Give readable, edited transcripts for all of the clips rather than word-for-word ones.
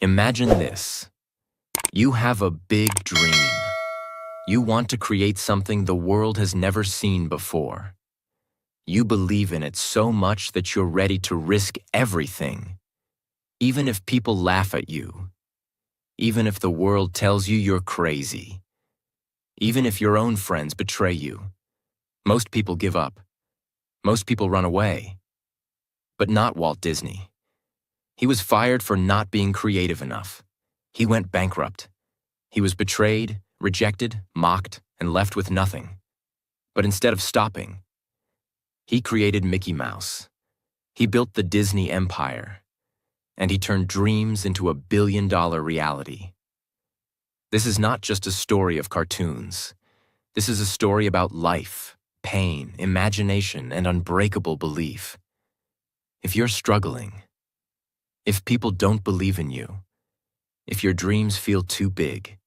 Imagine this. You have a big dream. You want to create something the world has never seen before. You believe in it so much that you're ready to risk everything, even if people laugh at you, even if the world tells you you're crazy, even if your own friends betray you. Most people give up. Most people run away. But not Walt Disney. He was fired for not being creative enough. He went bankrupt. He was betrayed, rejected, mocked, and left with nothing. But instead of stopping, he created Mickey Mouse. He built the Disney empire, and he turned dreams into a billion-dollar reality. This is not just a story of cartoons. This is a story about life, pain, imagination, and unbreakable belief. If you're struggling, if people don't believe in you, if your dreams feel too big,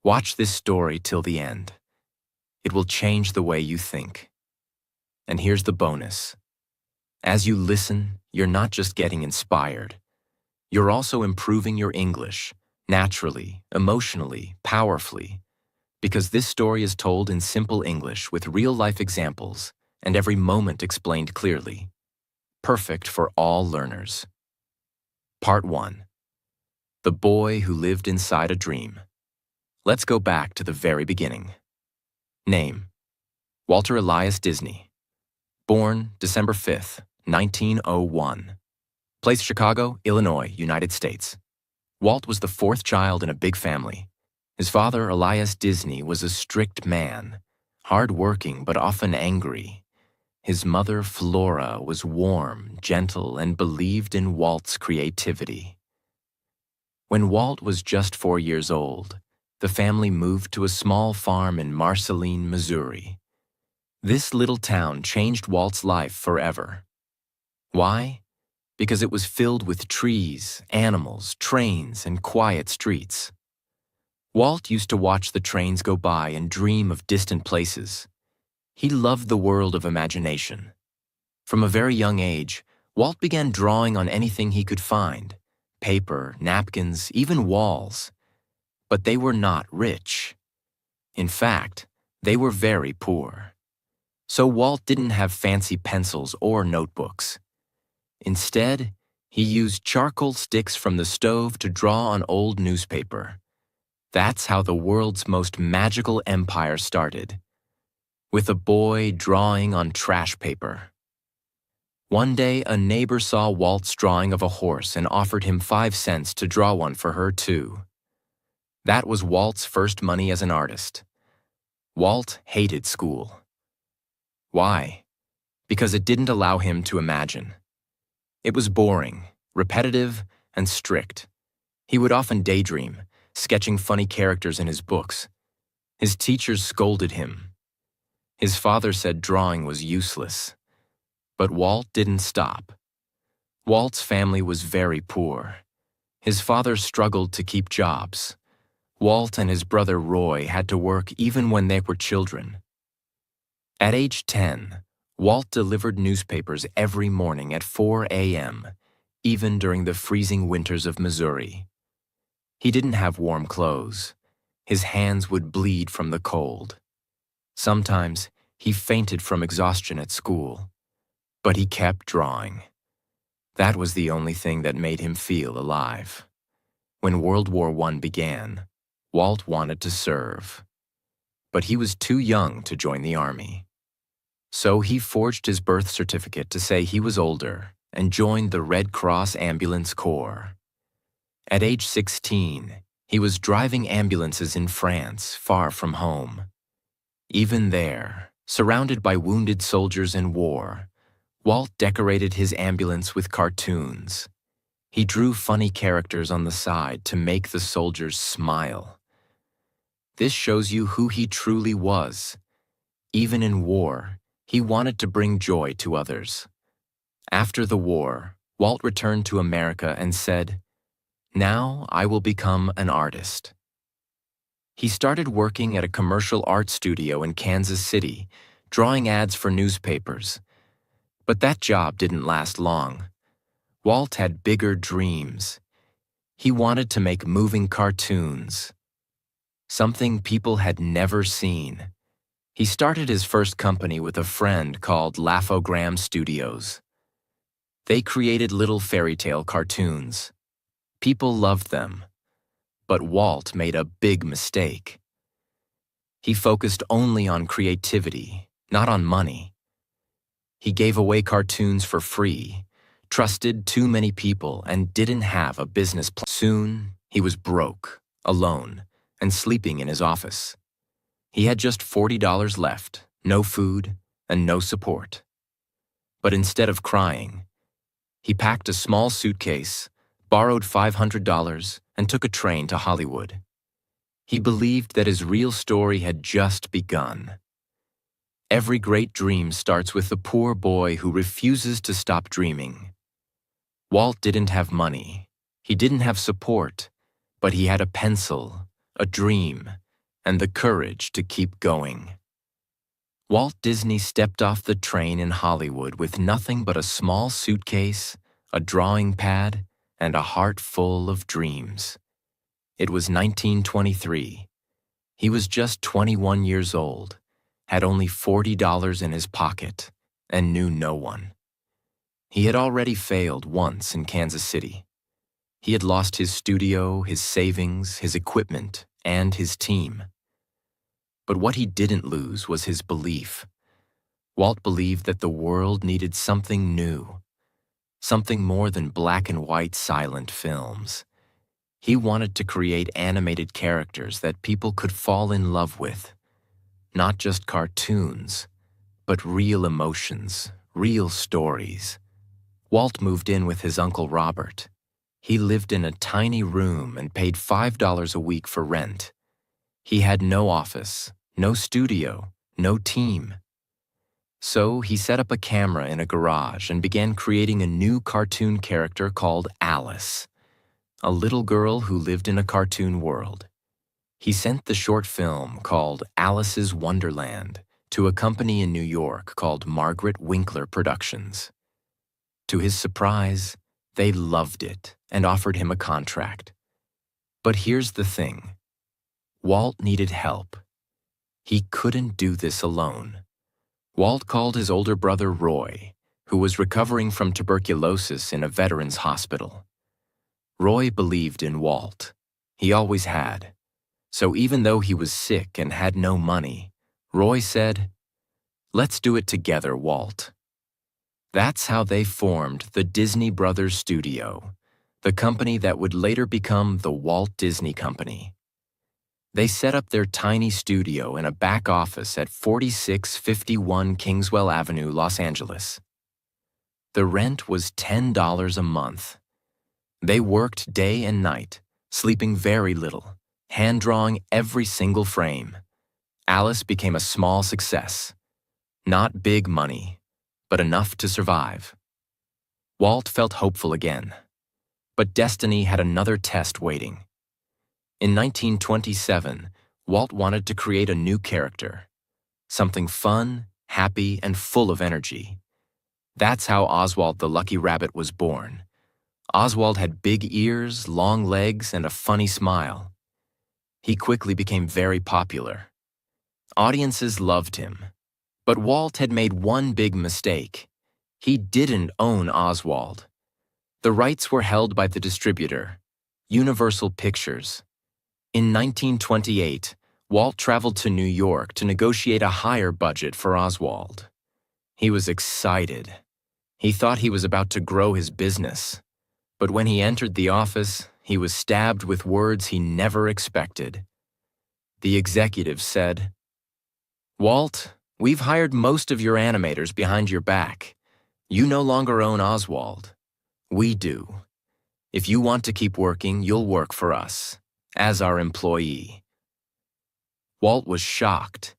watch this story till the end. It will change the way you think. And here's the bonus. As you listen, you're not just getting inspired. You're also improving your English, naturally, emotionally, powerfully, because this story is told in simple English with real-life examples and every moment explained clearly. Perfect for all learners. Part 1. The Boy Who Lived Inside a Dream. Let's go back to the very beginning. Name: Walter Elias Disney. Born December 5th, 1901. Place: Chicago, Illinois, United States. Walt was the fourth child in a big family. His father, Elias Disney, was a strict man, hard-working but often angry. His mother, Flora, was warm, gentle, and believed in Walt's creativity. When Walt was just 4 years old, the family moved to a small farm in Marceline, Missouri. This little town changed Walt's life forever. Why? Because it was filled with trees, animals, trains, and quiet streets. Walt used to watch the trains go by and dream of distant places. He loved the world of imagination. From a very young age, Walt began drawing on anything he could find: paper, napkins, even walls. But they were not rich. In fact, they were very poor. So Walt didn't have fancy pencils or notebooks. Instead, he used charcoal sticks from the stove to draw on old newspaper. That's how the world's most magical empire started, with a boy drawing on trash paper. One day, a neighbor saw Walt's drawing of a horse and offered him 5 cents to draw one for her too. That was Walt's first money as an artist. Walt hated school. Why? Because it didn't allow him to imagine. It was boring, repetitive, and strict. He would often daydream, sketching funny characters in his books. His teachers scolded him. His father said drawing was useless. But Walt didn't stop. Walt's family was very poor. His father struggled to keep jobs. Walt and his brother Roy had to work even when they were children. At age 10, Walt delivered newspapers every morning at 4 a.m., even during the freezing winters of Missouri. He didn't have warm clothes. His hands would bleed from the cold. Sometimes he fainted from exhaustion at school, but he kept drawing. That was the only thing that made him feel alive. When World War I began, Walt wanted to serve, but he was too young to join the army. So he forged his birth certificate to say he was older and joined the Red Cross Ambulance Corps. At age 16, he was driving ambulances in France, far from home. Even there, surrounded by wounded soldiers in war, Walt decorated his ambulance with cartoons. He drew funny characters on the side to make the soldiers smile. This shows you who he truly was. Even in war, he wanted to bring joy to others. After the war, Walt returned to America and said, "Now I will become an artist." He started working at a commercial art studio in Kansas City, drawing ads for newspapers. But that job didn't last long. Walt had bigger dreams. He wanted to make moving cartoons, something people had never seen. He started his first company with a friend called Laughogram Studios. They created little fairy tale cartoons. People loved them, but Walt made a big mistake. He focused only on creativity, not on money. He gave away cartoons for free, trusted too many people, and didn't have a business plan. Soon, he was broke, alone, and sleeping in his office. He had just $40 left, no food, and no support. But instead of crying, he packed a small suitcase, borrowed $500, and took a train to Hollywood. He believed that his real story had just begun. Every great dream starts with the poor boy who refuses to stop dreaming. Walt didn't have money. He didn't have support, but he had a pencil, a dream, and the courage to keep going. Walt Disney stepped off the train in Hollywood with nothing but a small suitcase, a drawing pad, and a heart full of dreams. It was 1923. He was just 21 years old, had only $40 in his pocket, and knew no one. He had already failed once in Kansas City. He had lost his studio, his savings, his equipment, and his team. But what he didn't lose was his belief. Walt believed that the world needed something new, something more than black and white silent films. He wanted to create animated characters that people could fall in love with. Not just cartoons, but real emotions, real stories. Walt moved in with his Uncle Robert. He lived in a tiny room and paid $5 a week for rent. He had no office, no studio, no team. So he set up a camera in a garage and began creating a new cartoon character called Alice, a little girl who lived in a cartoon world. He sent the short film called Alice's Wonderland to a company in New York called Margaret Winkler Productions. To his surprise, they loved it and offered him a contract. But here's the thing. Walt needed help. He couldn't do this alone. Walt called his older brother Roy, who was recovering from tuberculosis in a veterans hospital. Roy believed in Walt. He always had. So even though he was sick and had no money, Roy said, "Let's do it together, Walt." That's how they formed the Disney Brothers Studio, the company that would later become the Walt Disney Company. They set up their tiny studio in a back office at 4651 Kingswell Avenue, Los Angeles. The rent was $10 a month. They worked day and night, sleeping very little, hand-drawing every single frame. Alice became a small success. Not big money, but enough to survive. Walt felt hopeful again. But destiny had another test waiting. In 1927, Walt wanted to create a new character, something fun, happy, and full of energy. That's how Oswald the Lucky Rabbit was born. Oswald had big ears, long legs, and a funny smile. He quickly became very popular. Audiences loved him. But Walt had made one big mistake. He didn't own Oswald. The rights were held by the distributor, Universal Pictures. In 1928, Walt traveled to New York to negotiate a higher budget for Oswald. He was excited. He thought he was about to grow his business. But when he entered the office, he was stabbed with words he never expected. The executive said, "Walt, we've hired most of your animators behind your back. You no longer own Oswald. We do. If you want to keep working, you'll work for us, as our employee." Walt was shocked.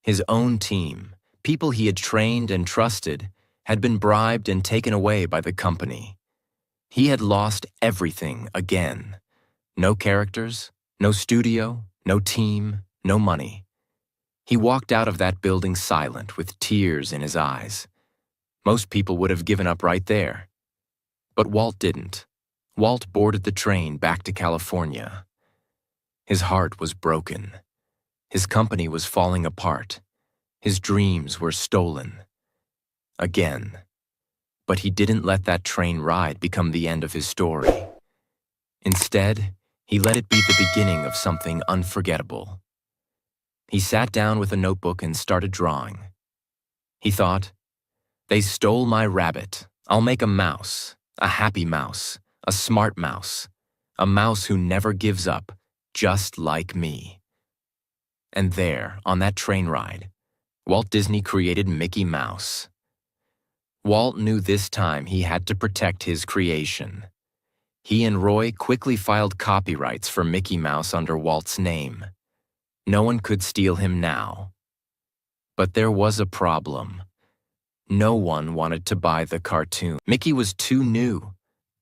His own team, people he had trained and trusted, had been bribed and taken away by the company. He had lost everything again. No characters, no studio, no team, no money. He walked out of that building silent, with tears in his eyes. Most people would have given up right there. But Walt didn't. Walt boarded the train back to California. His heart was broken. His company was falling apart. His dreams were stolen. Again. But he didn't let that train ride become the end of his story. Instead, he let it be the beginning of something unforgettable. He sat down with a notebook and started drawing. He thought, "They stole my rabbit. I'll make a mouse, a happy mouse, a smart mouse, a mouse who never gives up, just like me." And there, on that train ride, Walt Disney created Mickey Mouse. Walt knew this time he had to protect his creation. He and Roy quickly filed copyrights for Mickey Mouse under Walt's name. No one could steal him now. But there was a problem. No one wanted to buy the cartoon. Mickey was too new,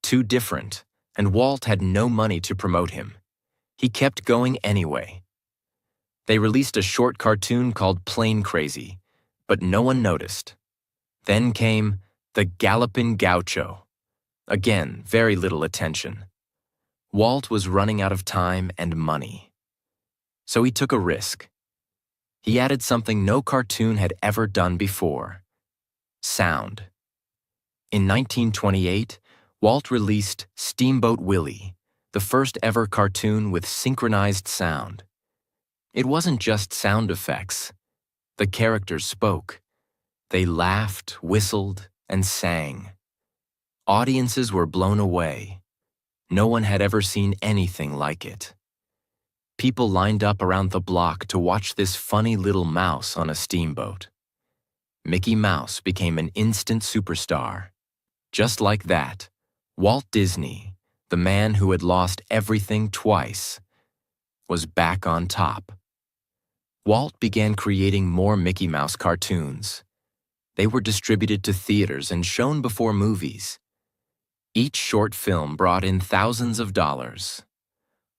too different, and Walt had no money to promote him. He kept going anyway. They released a short cartoon called Plain Crazy, but no one noticed. Then came The Gallopin' Gaucho. Again, very little attention. Walt was running out of time and money. So he took a risk. He added something no cartoon had ever done before: sound. In 1928, Walt released Steamboat Willie, the first ever cartoon with synchronized sound. It wasn't just sound effects. The characters spoke. They laughed, whistled, and sang. Audiences were blown away. No one had ever seen anything like it. People lined up around the block to watch this funny little mouse on a steamboat. Mickey Mouse became an instant superstar. Just like that, Walt Disney, the man who had lost everything twice, was back on top. Walt began creating more Mickey Mouse cartoons. They were distributed to theaters and shown before movies. Each short film brought in thousands of dollars.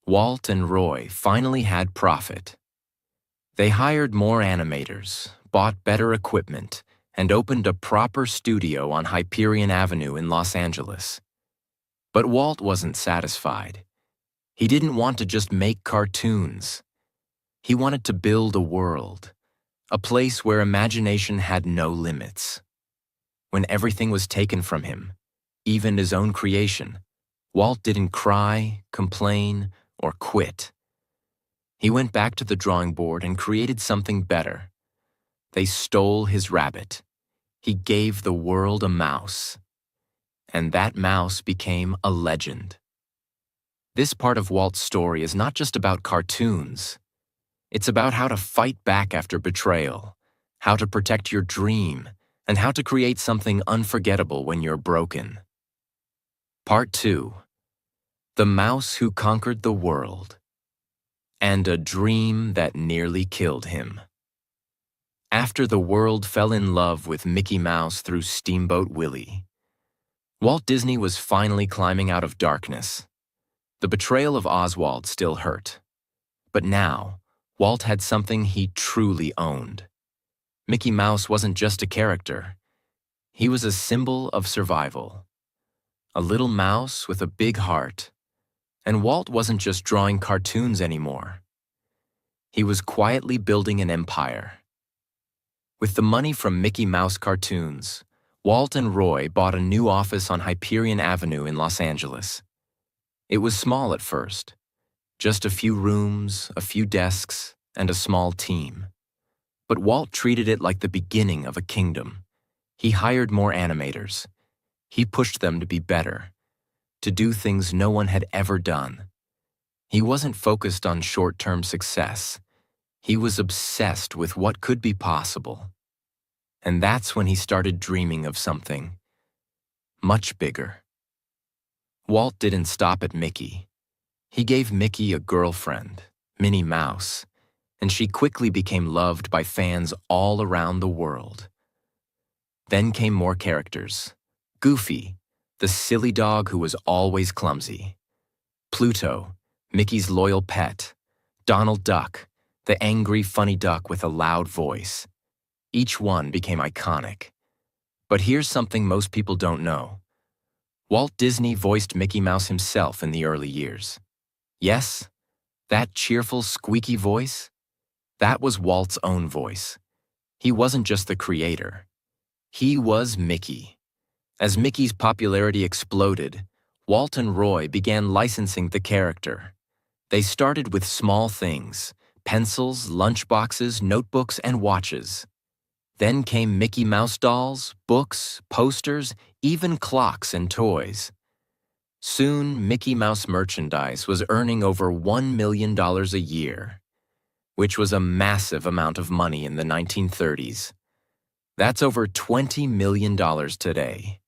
Walt and Roy finally had profit. They hired more animators, bought better equipment, and opened a proper studio on Hyperion Avenue in Los Angeles. But Walt wasn't satisfied. He didn't want to just make cartoons. He wanted to build a world, a place where imagination had no limits. When everything was taken from him, even his own creation, Walt didn't cry, complain, or quit. He went back to the drawing board and created something better. They stole his rabbit. He gave the world a mouse. And that mouse became a legend. This part of Walt's story is not just about cartoons. It's about how to fight back after betrayal, how to protect your dream, and how to create something unforgettable when you're broken. Part 2. The Mouse Who Conquered the World. And a Dream That Nearly Killed Him. After the world fell in love with Mickey Mouse through Steamboat Willie, Walt Disney was finally climbing out of darkness. The betrayal of Oswald still hurt. But now, Walt had something he truly owned. Mickey Mouse wasn't just a character. He was a symbol of survival. A little mouse with a big heart. And Walt wasn't just drawing cartoons anymore. He was quietly building an empire. With the money from Mickey Mouse cartoons, Walt and Roy bought a new office on Hyperion Avenue in Los Angeles. It was small at first, just a few rooms, a few desks, and a small team. But Walt treated it like the beginning of a kingdom. He hired more animators. He pushed them to be better, to do things no one had ever done. He wasn't focused on short-term success. He was obsessed with what could be possible. And that's when he started dreaming of something much bigger. Walt didn't stop at Mickey. He gave Mickey a girlfriend, Minnie Mouse, and she quickly became loved by fans all around the world. Then came more characters. Goofy, the silly dog who was always clumsy. Pluto, Mickey's loyal pet. Donald Duck, the angry, funny duck with a loud voice. Each one became iconic. But here's something most people don't know. Walt Disney voiced Mickey Mouse himself in the early years. Yes, that cheerful, squeaky voice, that was Walt's own voice. He wasn't just the creator. He was Mickey. As Mickey's popularity exploded, Walt and Roy began licensing the character. They started with small things: pencils, lunchboxes, notebooks, and watches. Then came Mickey Mouse dolls, books, posters, even clocks and toys. Soon, Mickey Mouse merchandise was earning over $1 million a year, which was a massive amount of money in the 1930s. That's over $20 million today.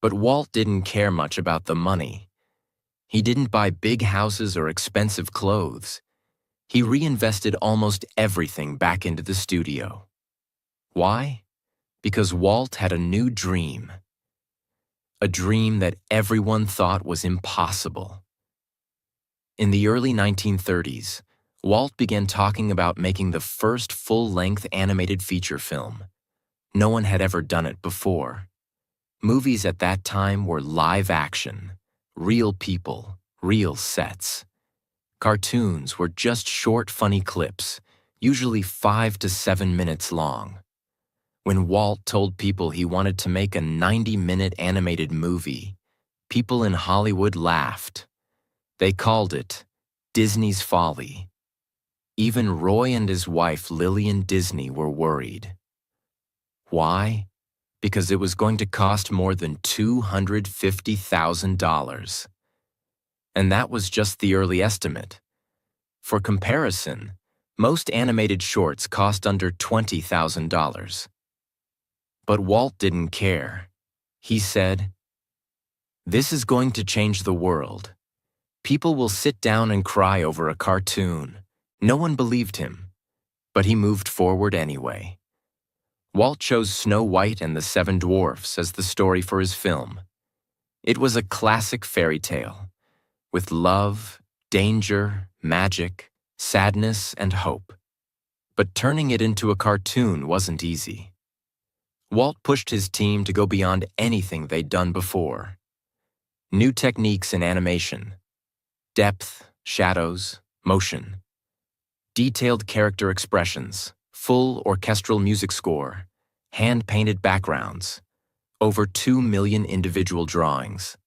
But Walt didn't care much about the money. He didn't buy big houses or expensive clothes. He reinvested almost everything back into the studio. Why? Because Walt had a new dream. A dream that everyone thought was impossible. In the early 1930s, Walt began talking about making the first full-length animated feature film. No one had ever done it before. Movies at that time were live action, real people, real sets. Cartoons were just short, funny clips, usually 5 to 7 minutes long. When Walt told people he wanted to make a 90-minute animated movie, people in Hollywood laughed. They called it Disney's Folly. Even Roy and his wife Lillian Disney were worried. Why? Because it was going to cost more than $250,000. And that was just the early estimate. For comparison, most animated shorts cost under $20,000. But Walt didn't care. He said, "This is going to change the world. People will sit down and cry over a cartoon." No one believed him, but he moved forward anyway. Walt chose Snow White and the Seven Dwarfs as the story for his film. It was a classic fairy tale, with love, danger, magic, sadness, and hope. But turning it into a cartoon wasn't easy. Walt pushed his team to go beyond anything they'd done before. New techniques in animation: depth, shadows, motion. Detailed character expressions, full orchestral music score, hand-painted backgrounds, over 2 million individual drawings.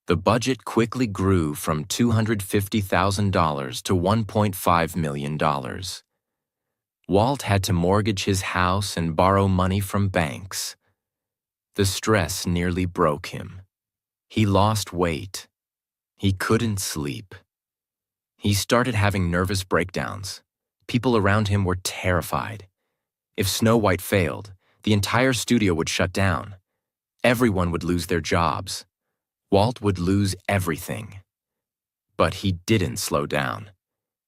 The budget quickly grew from $250,000 to $1.5 million. Walt had to mortgage his house and borrow money from banks. The stress nearly broke him. He lost weight. He couldn't sleep. He started having nervous breakdowns. People around him were terrified. If Snow White failed, the entire studio would shut down. Everyone would lose their jobs. Walt would lose everything. But he didn't slow down.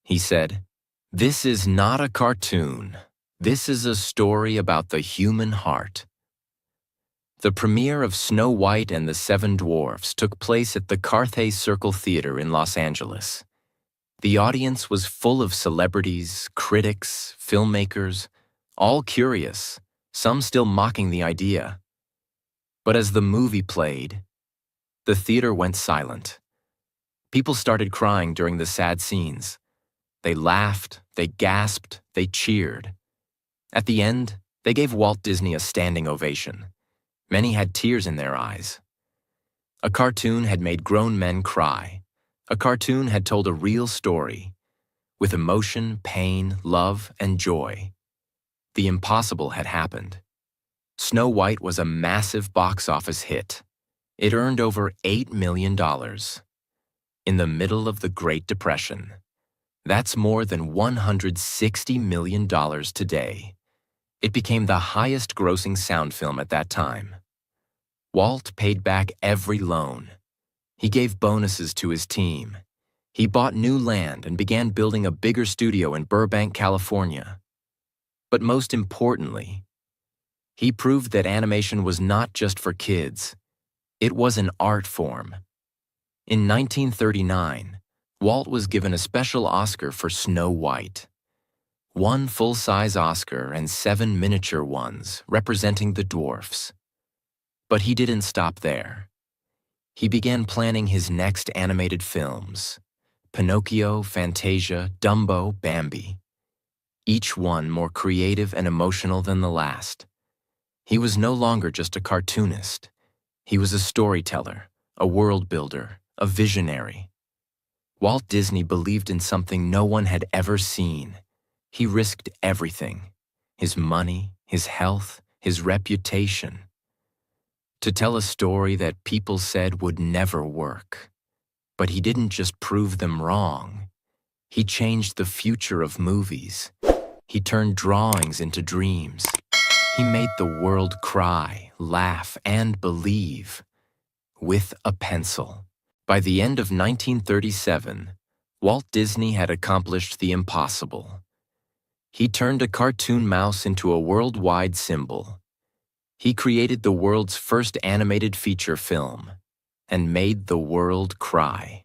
He said, "This is not a cartoon. This is a story about the human heart." The premiere of Snow White and the Seven Dwarfs took place at the Carthay Circle Theater in Los Angeles. The audience was full of celebrities, critics, filmmakers, all curious, some still mocking the idea. But as the movie played, the theater went silent. People started crying during the sad scenes. They laughed, they gasped, they cheered. At the end, they gave Walt Disney a standing ovation. Many had tears in their eyes. A cartoon had made grown men cry. A cartoon had told a real story, with emotion, pain, love, and joy. The impossible had happened. Snow White was a massive box office hit. It earned over $8 million. In the middle of the Great Depression. That's more than $160 million today. It became the highest-grossing sound film at that time. Walt paid back every loan. He gave bonuses to his team. He bought new land and began building a bigger studio in Burbank, California. But most importantly, he proved that animation was not just for kids. It was an art form. In 1939, Walt was given a special Oscar for Snow White. 1 full-size Oscar and 7 miniature ones representing the dwarfs. But he didn't stop there. He began planning his next animated films: Pinocchio, Fantasia, Dumbo, Bambi. Each one more creative and emotional than the last. He was no longer just a cartoonist. He was a storyteller, a world builder, a visionary. Walt Disney believed in something no one had ever seen. He risked everything: his money, his health, his reputation, to tell a story that people said would never work. But he didn't just prove them wrong. He changed the future of movies. He turned drawings into dreams. He made the world cry, laugh, and believe with a pencil. By the end of 1937, Walt Disney had accomplished the impossible. He turned a cartoon mouse into a worldwide symbol. He created the world's first animated feature film and made the world cry.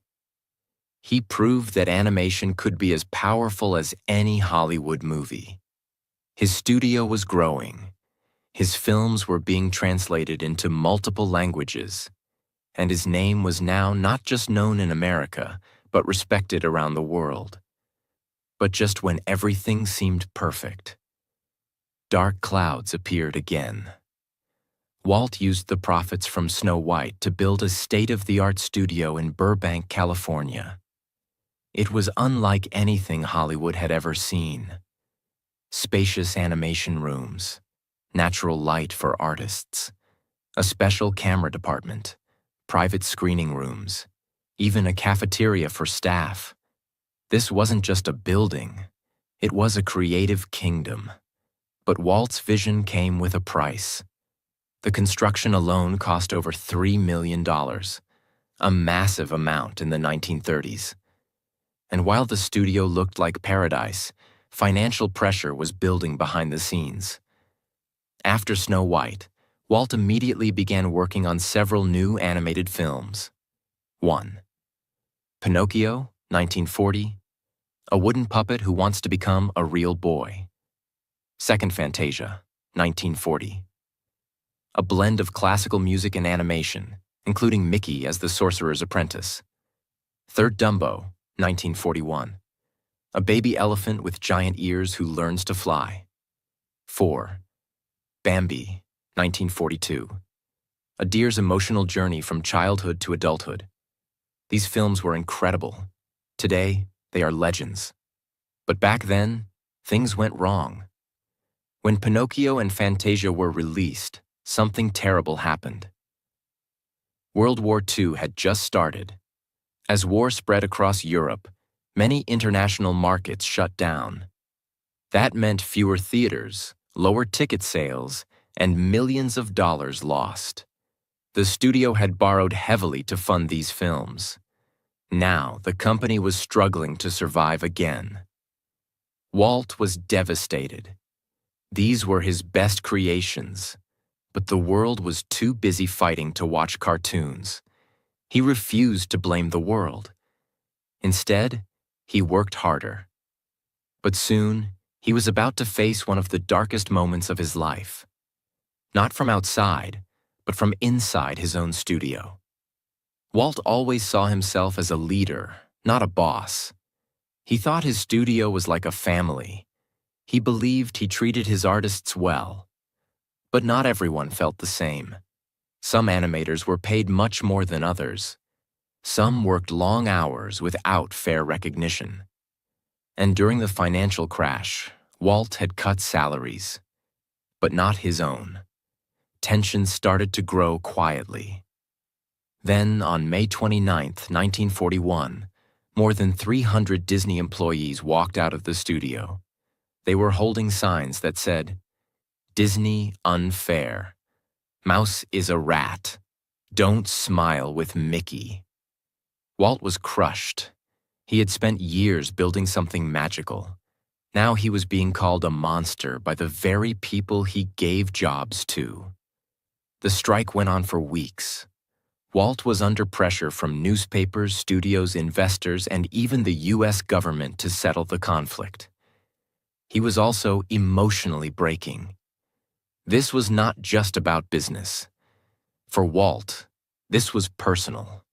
He proved that animation could be as powerful as any Hollywood movie. His studio was growing. His films were being translated into multiple languages, and his name was now not just known in America, but respected around the world. But just when everything seemed perfect, dark clouds appeared again. Walt used the profits from Snow White to build a state-of-the-art studio in Burbank, California. It was unlike anything Hollywood had ever seen. Spacious animation rooms, natural light for artists, a special camera department, private screening rooms, even a cafeteria for staff. This wasn't just a building, it was a creative kingdom. But Walt's vision came with a price. The construction alone cost over $3 million, a massive amount in the 1930s. And while the studio looked like paradise, financial pressure was building behind the scenes. After Snow White, Walt immediately began working on several new animated films. 1. Pinocchio, 1940, a wooden puppet who wants to become a real boy. 2nd Fantasia, 1940, a blend of classical music and animation, including Mickey as the sorcerer's apprentice. 3rd Dumbo, 1941, a baby elephant with giant ears who learns to fly. 4. Bambi, 1942, a deer's emotional journey from childhood to adulthood. These films were incredible. Today, they are legends. But back then, things went wrong. When Pinocchio and Fantasia were released, something terrible happened. World War II had just started. As war spread across Europe, many international markets shut down. That meant fewer theaters, lower ticket sales, and millions of dollars lost. The studio had borrowed heavily to fund these films. Now, the company was struggling to survive again. Walt was devastated. These were his best creations, but the world was too busy fighting to watch cartoons. He refused to blame the world. Instead, he worked harder. But soon, he was about to face one of the darkest moments of his life. Not from outside, but from inside his own studio. Walt always saw himself as a leader, not a boss. He thought his studio was like a family. He believed he treated his artists well. But not everyone felt the same. Some animators were paid much more than others. Some worked long hours without fair recognition. And during the financial crash, Walt had cut salaries, but not his own. Tensions started to grow quietly. Then, on May 29, 1941, more than 300 Disney employees walked out of the studio. They were holding signs that said, "Disney unfair. Mouse is a rat. Don't smile with Mickey." Walt was crushed. He had spent years building something magical. Now he was being called a monster by the very people he gave jobs to. The strike went on for weeks. Walt was under pressure from newspapers, studios, investors, and even the U.S. government to settle the conflict. He was also emotionally breaking. This was not just about business. For Walt, This was personal.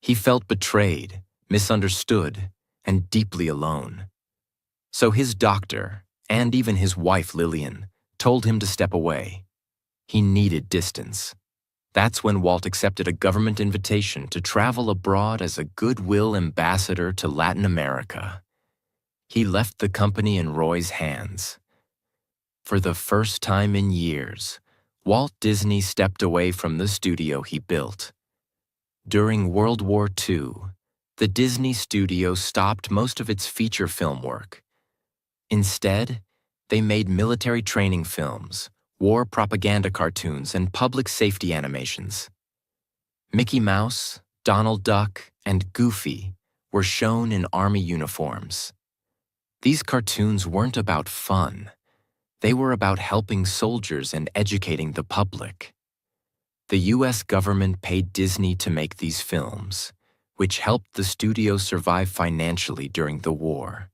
He felt betrayed, misunderstood, and deeply alone. So his doctor, and even his wife Lillian, told him to step away. He needed distance. That's when Walt accepted a government invitation to travel abroad as a goodwill ambassador to Latin America. He left the company in Roy's hands. For the first time in years, Walt Disney stepped away from the studio he built. During World War II, the Disney studio stopped most of its feature film work. Instead, they made military training films, war propaganda cartoons, and public safety animations. Mickey Mouse, Donald Duck, and Goofy were shown in army uniforms. These cartoons weren't about fun. They were about helping soldiers and educating the public. The U.S. government paid Disney to make these films, which helped the studio survive financially during the war.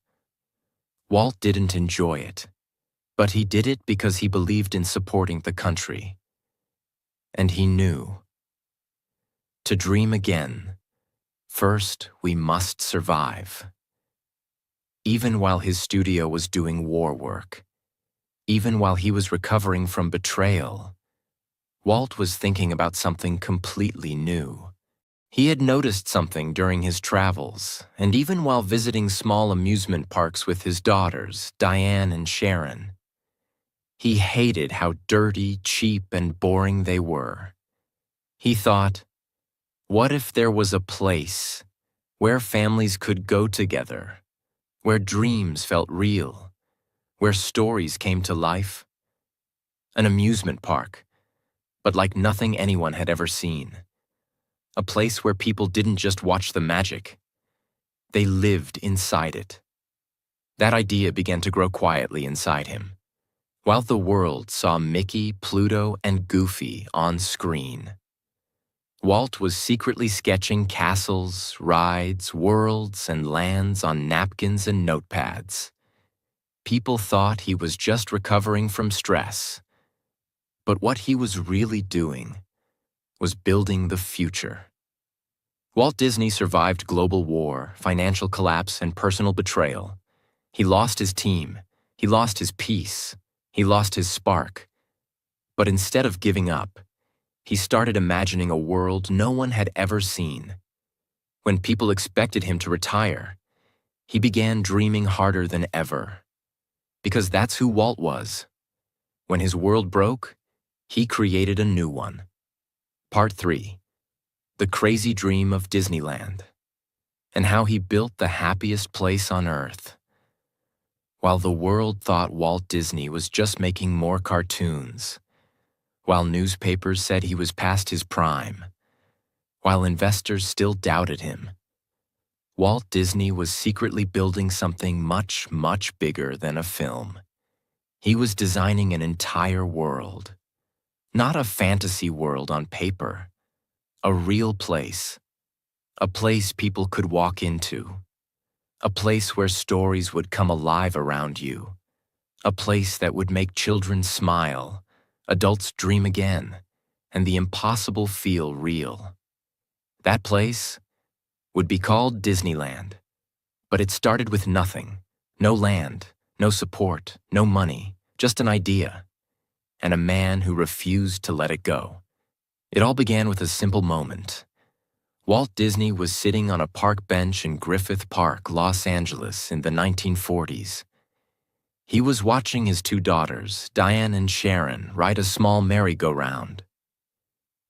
Walt didn't enjoy it, but he did it because he believed in supporting the country. And he knew. To dream again, first we must survive. Even while his studio was doing war work, even while he was recovering from betrayal, Walt was thinking about something completely new. He had noticed something during his travels, and even while visiting small amusement parks with his daughters, Diane and Sharon. He hated how dirty, cheap, and boring they were. He thought, what if there was a place where families could go together, where dreams felt real, where stories came to life? An amusement park, but like nothing anyone had ever seen. A place where people didn't just watch the magic. They lived inside it. That idea began to grow quietly inside him, while the world saw Mickey, Pluto, and Goofy on screen. Walt was secretly sketching castles, rides, worlds, and lands on napkins and notepads. People thought he was just recovering from stress. But what he was really doing was building the future. Walt Disney survived global war, financial collapse, and personal betrayal. He lost his team. He lost his peace. He lost his spark. But instead of giving up, he started imagining a world no one had ever seen. When people expected him to retire, he began dreaming harder than ever. Because that's who Walt was. When his world broke, he created a new one. Part 3. The Crazy Dream of Disneyland, and how he built the happiest place on Earth. While the world thought Walt Disney was just making more cartoons, while newspapers said he was past his prime, while investors still doubted him, Walt Disney was secretly building something much, much bigger than a film. He was designing an entire world. Not a fantasy world on paper. A real place. A place people could walk into. A place where stories would come alive around you. A place that would make children smile, adults dream again, and the impossible feel real. That place would be called Disneyland. But it started with nothing. No land, no support, no money, just an idea. And a man who refused to let it go. It all began with a simple moment. Walt Disney was sitting on a park bench in Griffith Park, Los Angeles, in the 1940s. He was watching his two daughters, Diane and Sharon, ride a small merry-go-round.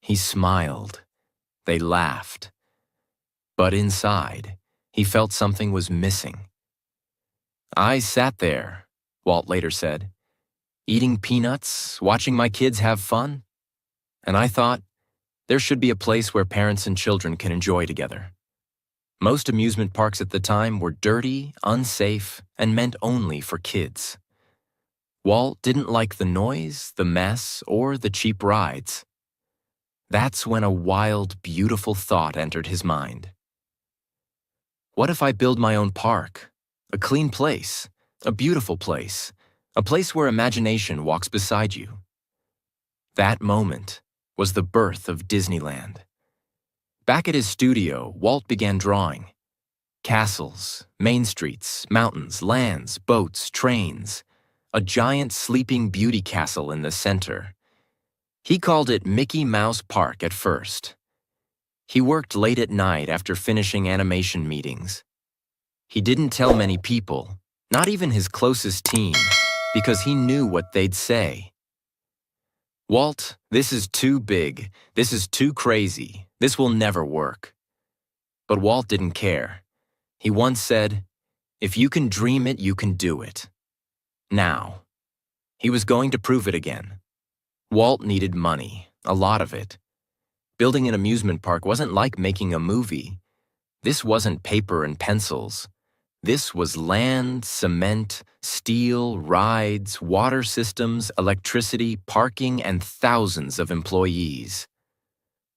He smiled. They laughed. But inside, he felt something was missing. I sat there, Walt later said, eating peanuts, watching my kids have fun, and I thought, there should be a place where parents and children can enjoy together. Most amusement parks at the time were dirty, unsafe, and meant only for kids. Walt didn't like the noise, the mess, or the cheap rides. That's when a wild, beautiful thought entered his mind. What if I build my own park? A clean place, a beautiful place, a place where imagination walks beside you. That moment was the birth of Disneyland, Back at his studio, Walt began drawing. Castles, main streets, mountains, lands, boats, trains. A giant sleeping beauty castle in the center. He called it Mickey Mouse Park at first. He worked late at night after finishing animation meetings. He didn't tell many people, not even his closest team, because he knew what they'd say. "Walt, this is too big. This is too crazy. This will never work." But Walt didn't care. He once said, "If you can dream it, you can do it." Now, he was going to prove it again. Walt needed money, a lot of it. Building an amusement park wasn't like making a movie. This wasn't paper and pencils. This was land, cement, steel, rides, water systems, electricity, parking, and thousands of employees.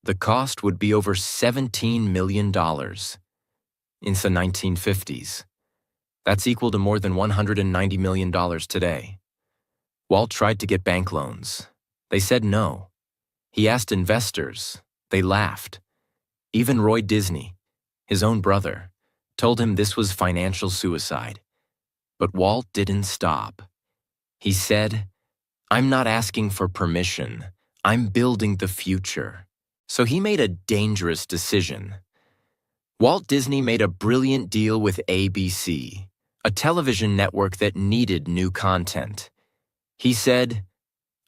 The cost would be over $17 million. In the 1950s. That's equal to more than $190 million today. Walt tried to get bank loans. They said no. He asked investors. They laughed. Even Roy Disney, his own brother, told him this was financial suicide. But Walt didn't stop. He said, "I'm not asking for permission. I'm building the future." So he made a dangerous decision. Walt Disney made a brilliant deal with ABC, a television network that needed new content. He said,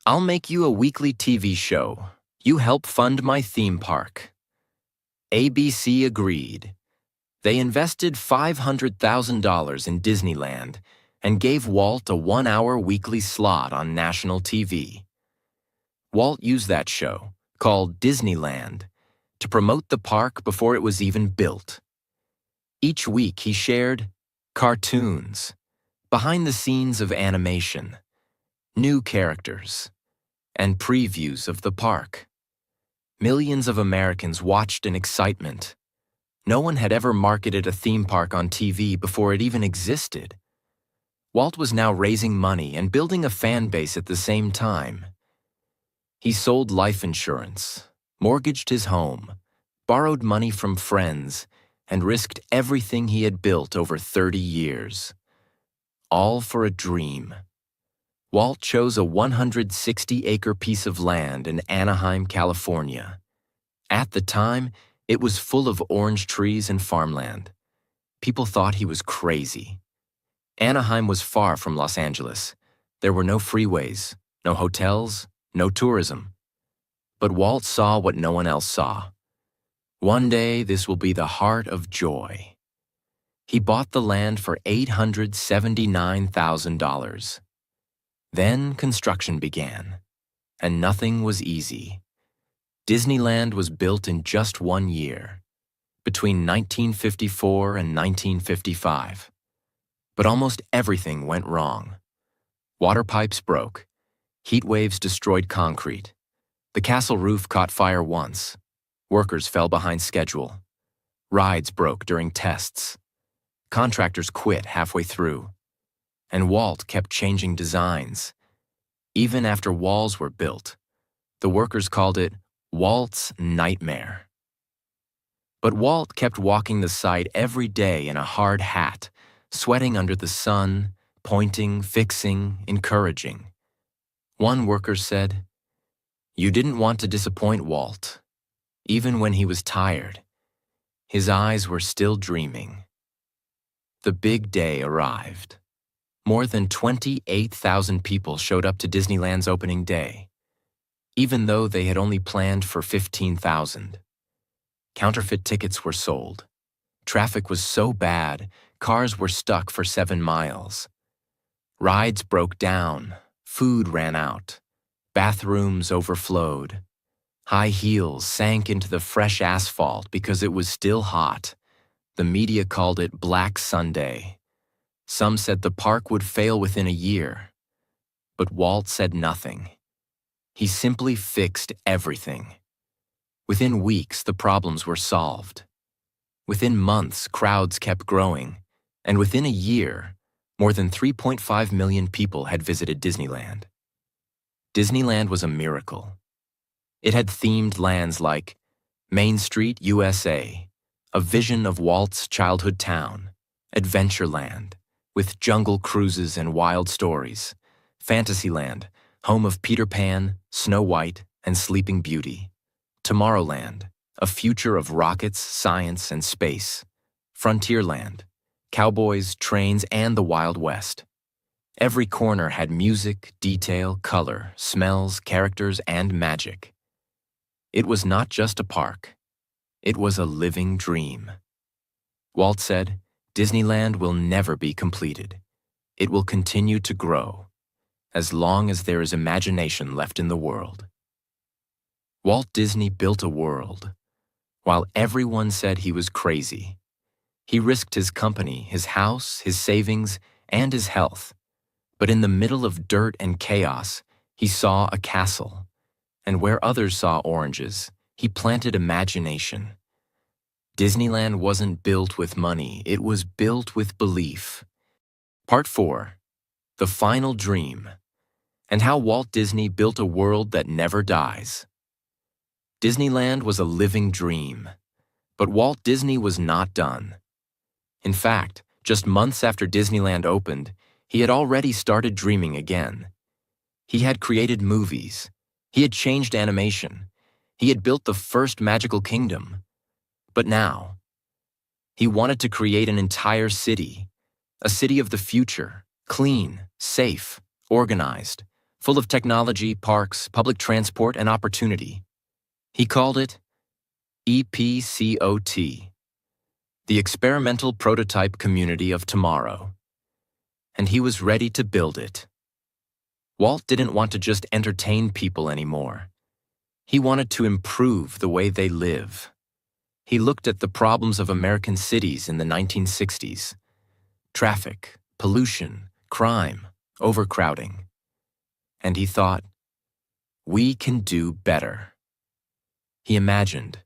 "I'll make you a weekly TV show. You help fund my theme park." ABC agreed. They invested $500,000 in Disneyland and gave Walt a 1-hour weekly slot on national TV. Walt used that show, called Disneyland, to promote the park before it was even built. Each week he shared cartoons, behind the scenes of animation, new characters, and previews of the park. Millions of Americans watched in excitement. No one had ever marketed a theme park on TV before it even existed. Walt was now raising money and building a fan base at the same time. He sold life insurance, mortgaged his home, borrowed money from friends, and risked everything he had built over 30 years. All for a dream. Walt chose a 160-acre piece of land in Anaheim, California. At the time, it was full of orange trees and farmland. People thought he was crazy. Anaheim was far from Los Angeles. There were no freeways, no hotels, no tourism. But Walt saw what no one else saw. One day, this will be the heart of joy. He bought the land for $879,000. Then construction began, and nothing was easy. Disneyland was built in just 1 year, between 1954 and 1955. But almost everything went wrong. Water pipes broke. Heat waves destroyed concrete. The castle roof caught fire once. Workers fell behind schedule. Rides broke during tests. Contractors quit halfway through. And Walt kept changing designs. Even after walls were built, the workers called it Walt's nightmare. But Walt kept walking the site every day in a hard hat, sweating under the sun, pointing, fixing, encouraging. One worker said, "You didn't want to disappoint Walt." Even when he was tired, his eyes were still dreaming. The big day arrived. More than 28,000 people showed up to Disneyland's opening day, even though they had only planned for 15,000. Counterfeit tickets were sold. Traffic was so bad, cars were stuck for 7 miles. Rides broke down, food ran out, bathrooms overflowed. High heels sank into the fresh asphalt because it was still hot. The media called it Black Sunday. Some said the park would fail within a year. But Walt said nothing. He simply fixed everything. Within weeks, the problems were solved. Within months, crowds kept growing. And within a year, more than 3.5 million people had visited Disneyland. Disneyland was a miracle. It had themed lands like Main Street, USA, a vision of Walt's childhood town. Adventureland, with jungle cruises and wild stories. Fantasyland, home of Peter Pan, Snow White, and Sleeping Beauty. Tomorrowland, a future of rockets, science, and space. Frontierland, cowboys, trains, and the Wild West. Every corner had music, detail, color, smells, characters, and magic. It was not just a park. It was a living dream. Walt said, "Disneyland will never be completed. It will continue to grow, as long as there is imagination left in the world." Walt Disney built a world, while everyone said he was crazy. He risked his company, his house, his savings, and his health. But in the middle of dirt and chaos, he saw a castle. And where others saw oranges, he planted imagination. Disneyland wasn't built with money, it was built with belief. Part 4. The Final Dream, and how Walt Disney built a world that never dies. Disneyland was a living dream, but Walt Disney was not done. In fact, just months after Disneyland opened, he had already started dreaming again. He had created movies. He had changed animation. He had built the first magical kingdom. But now, he wanted to create an entire city, a city of the future, clean, safe, organized, full of technology, parks, public transport, and opportunity. He called it EPCOT, the Experimental Prototype Community of Tomorrow. And he was ready to build it. Walt didn't want to just entertain people anymore. He wanted to improve the way they live. He looked at the problems of American cities in the 1960s. Traffic, pollution, crime, overcrowding. And he thought, we can do better. He imagined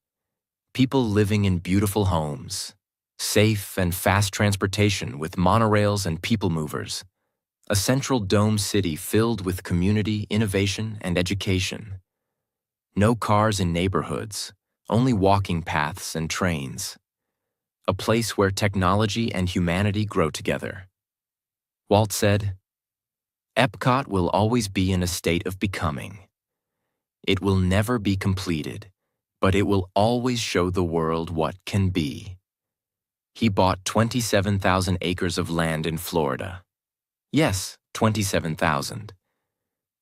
people living in beautiful homes, safe and fast transportation with monorails and people movers, a central dome city filled with community, innovation, and education. No cars in neighborhoods, only walking paths and trains. A place where technology and humanity grow together. Walt said, "Epcot will always be in a state of becoming. It will never be completed, but it will always show the world what can be." He bought 27,000 acres of land in Florida. Yes, 27,000,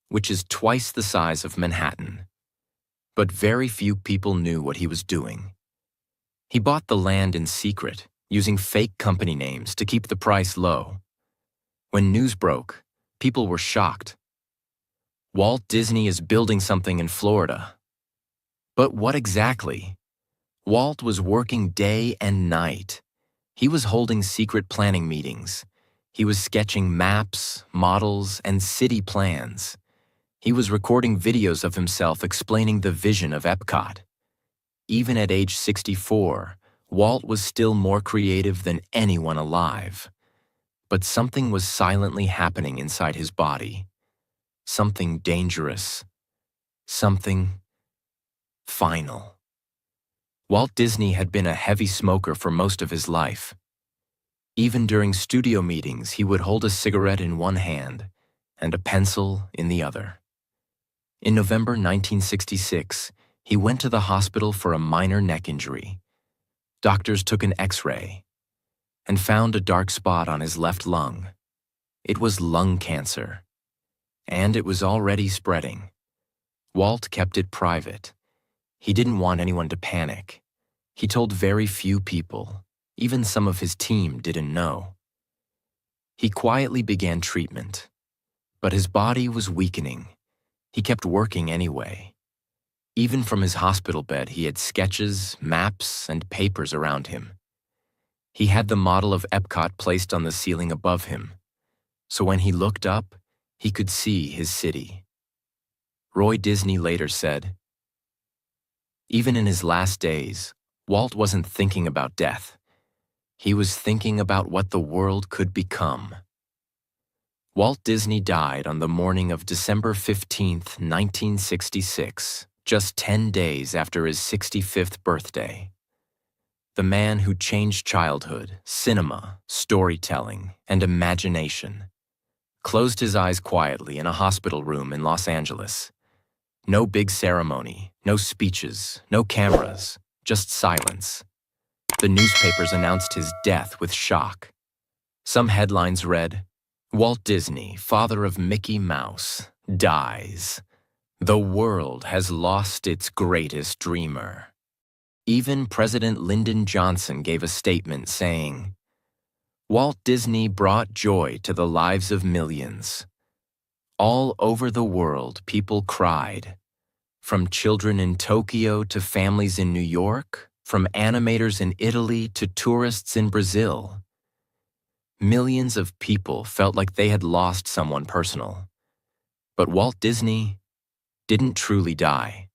which is twice the size of Manhattan. But very few people knew what he was doing. He bought the land in secret, using fake company names to keep the price low. When news broke, people were shocked. Walt Disney is building something in Florida. But what exactly? Walt was working day and night. He was holding secret planning meetings. He was sketching maps, models, and city plans. He was recording videos of himself explaining the vision of Epcot. Even at age 64, Walt was still more creative than anyone alive. But something was silently happening inside his body. Something dangerous. Something final. Walt Disney had been a heavy smoker for most of his life. Even during studio meetings, he would hold a cigarette in one hand and a pencil in the other. In November 1966, he went to the hospital for a minor neck injury. Doctors took an X-ray and found a dark spot on his left lung. It was lung cancer, and it was already spreading. Walt kept it private. He didn't want anyone to panic. He told very few people. Even some of his team didn't know. He quietly began treatment, but his body was weakening. He kept working anyway. Even from his hospital bed, he had sketches, maps, and papers around him. He had the model of Epcot placed on the ceiling above him, so when he looked up, he could see his city. Roy Disney later said, "Even in his last days, Walt wasn't thinking about death. He was thinking about what the world could become." Walt Disney died on the morning of December 15, 1966, just 10 days after his 65th birthday. The man who changed childhood, cinema, storytelling, and imagination closed his eyes quietly in a hospital room in Los Angeles. No big ceremony, no speeches, no cameras, just silence. The newspapers announced his death with shock. Some headlines read, "Walt Disney, father of Mickey Mouse, dies. The world has lost its greatest dreamer." Even President Lyndon Johnson gave a statement saying, "Walt Disney brought joy to the lives of millions." All over the world, people cried. From children in Tokyo to families in New York, from animators in Italy to tourists in Brazil. Millions of people felt like they had lost someone personal. But Walt Disney didn't truly die,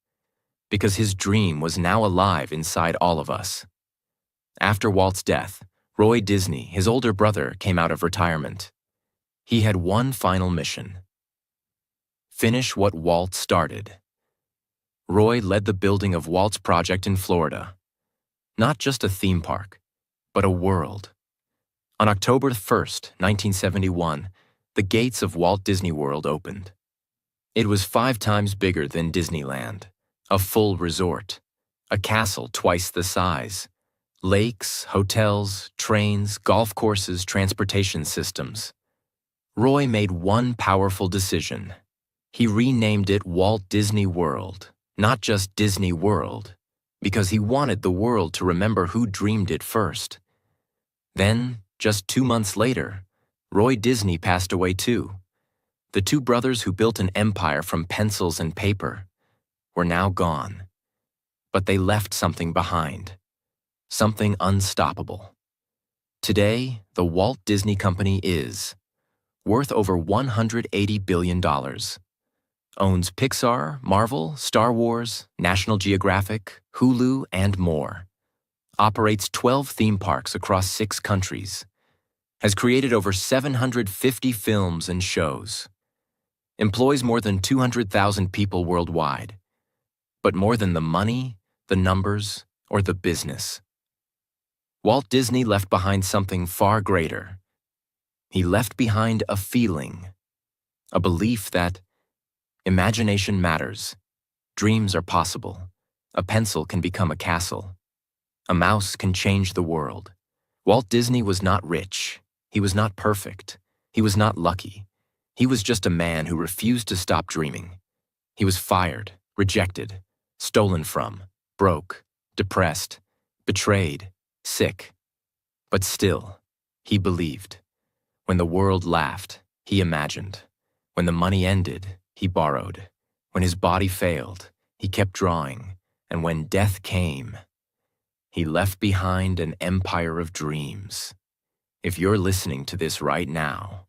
because his dream was now alive inside all of us. After Walt's death, Roy Disney, his older brother, came out of retirement. He had one final mission: finish what Walt started. Roy led the building of Walt's project in Florida. Not just a theme park, but a world. On October 1st, 1971, the gates of Walt Disney World opened. It was 5 times bigger than Disneyland, a full resort, a castle twice the size, lakes, hotels, trains, golf courses, transportation systems. Roy made one powerful decision. He renamed it Walt Disney World, not just Disney World, because he wanted the world to remember who dreamed it first. Then, just 2 months later, Roy Disney passed away too. The 2 brothers who built an empire from pencils and paper were now gone. But they left something behind, something unstoppable. Today, the Walt Disney Company is worth over $180 billion. Owns Pixar, Marvel, Star Wars, National Geographic, Hulu, and more. Operates 12 theme parks across 6 countries. Has created over 750 films and shows. Employs more than 200,000 people worldwide. But more than the money, the numbers, or the business, Walt Disney left behind something far greater. He left behind a feeling, a belief that imagination matters, dreams are possible, a pencil can become a castle, a mouse can change the world. Walt Disney was not rich, he was not perfect, he was not lucky. He was just a man who refused to stop dreaming. He was fired, rejected, stolen from, broke, depressed, betrayed, sick. But still, he believed. When the world laughed, he imagined. When the money ended, he borrowed. When his body failed, he kept drawing. And when death came, he left behind an empire of dreams. If you're listening to this right now,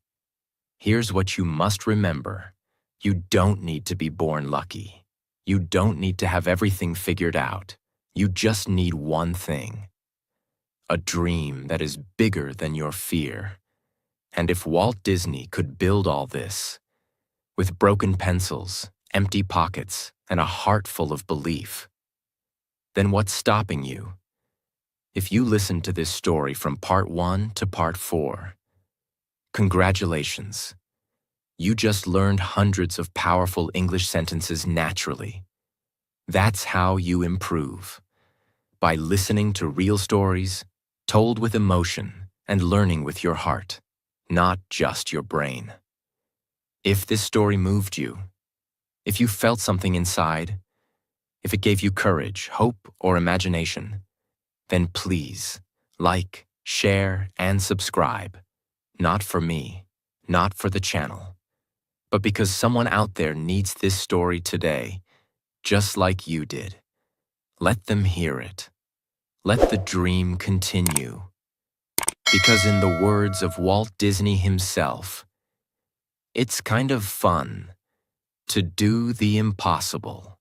here's what you must remember. You don't need to be born lucky. You don't need to have everything figured out. You just need one thing: a dream that is bigger than your fear. And if Walt Disney could build all this, with broken pencils, empty pockets, and a heart full of belief, then what's stopping you? If you listen to this story from part 1 to part 4, congratulations. You just learned hundreds of powerful English sentences naturally. That's how you improve. By listening to real stories, told with emotion, and learning with your heart, not just your brain. If this story moved you, if you felt something inside, if it gave you courage, hope, or imagination, then please like, share, and subscribe. Not for me, not for the channel, but because someone out there needs this story today, just like you did. Let them hear it. Let the dream continue. Because in the words of Walt Disney himself, it's kind of fun to do the impossible.